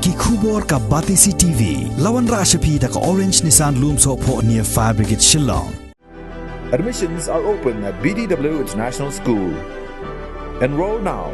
Ki khubor ka Batisi TV. Lawan Rashapi da ka Orange Nissan Lumso po near Fire Brigade Shillong. Admissions are open at BDW International School. Enroll now.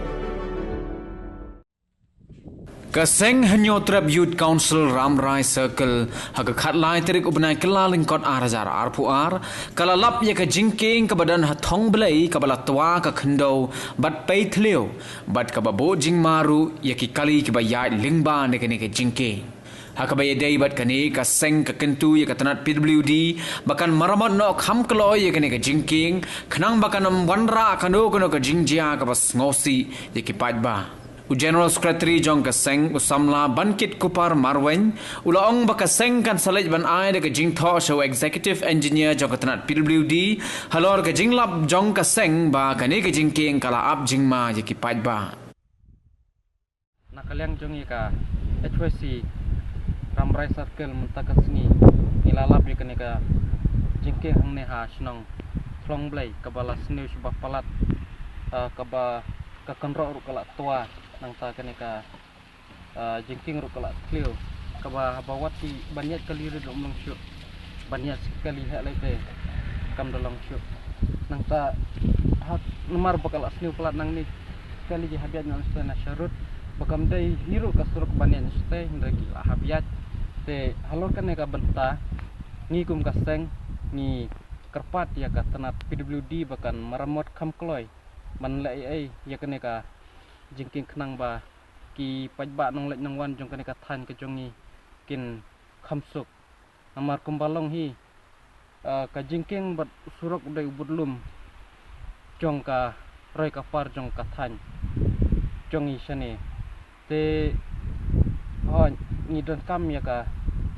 Kaseng Hanyotrap Youth Council Ramrai Circle haga khatlai terik ubnai kelaling kot arazar arpuar kalalap ya ka jingking ka badan hathong belai ka balatwa ka khendo bat peithleu bat ka babo jingmaru ya ki kali ki bayat lingba ne ka jingking hakabaya dei bat kani ka seng ka kentu ya ka tanat PWD bakan maramot no kham kloy ya kani ka jingking khnang bakanam wanra kano ka jingjia ka bas ngosi ya ki pajba General Secretary Jong Kaseng usamla Bankit Kupar Marwen ulaong bakaseng kan salaj ban ai de jing tho show Executive Engineer Jong Katanat PWD halor ka jinglap Jong Kaseng ba kani ka jingking kala ap jingma yaki pajba nakaliang jong ka HYC Ramrai Circle muntakasni ilalap yakani ka jingking hangne ha snong flong blai kabala snew subah palat kaba ka kanro kala tua nang ta kanika jingking ru kala clear kaba bawati banyak kali ru long shoot banyak sekali hak lete kam dalam shoot nang ta nomor bakal asni pelat nang ni sekali je habiat nang stena syarut bakam dai hiru kasuruk banyak stay ndagi habiat te halor kanika benta ngi kum kaseng ni kerpat ya ka tanat PWD bakan maramot kam kloy man lai ai ya kanika jingking kenang ba ki pajba nong lek nong wan jong kanika than ke jongi kin khamsuk amar kumbalong hi ka jingking bat surok dai budlum jong ka roi ka par jong ka than jongi shane te ho ni don kam ya ka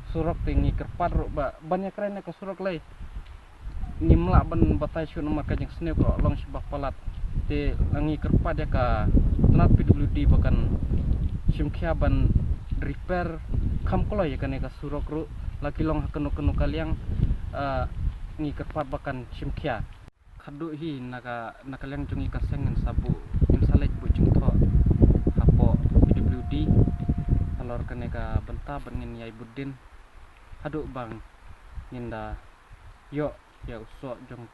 surok te ngi kerpat ro ba banyak rene ka surok lai nimla ban batai shun amar ka jing sne ko long sibah palat te langi kerpat ya ka tanat PWD bahkan simkhia ban repair kham kolo ya kan ka surok ru laki long kenu kaliang ngi kerpat bahkan simkhia khadu hi nakaliang jungi kaseng sabu insalek bu jingtho hapo PWD alor kan ka benta bangin yai budin hadu bang ninda yo ya usok jong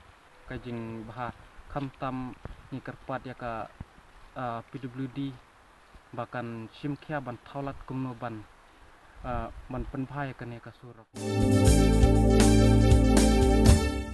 kajing bah khamtam ni kerpat ya ka PWD bahkan simkhia ban thaulat kumno ban penphai kan ya ka surok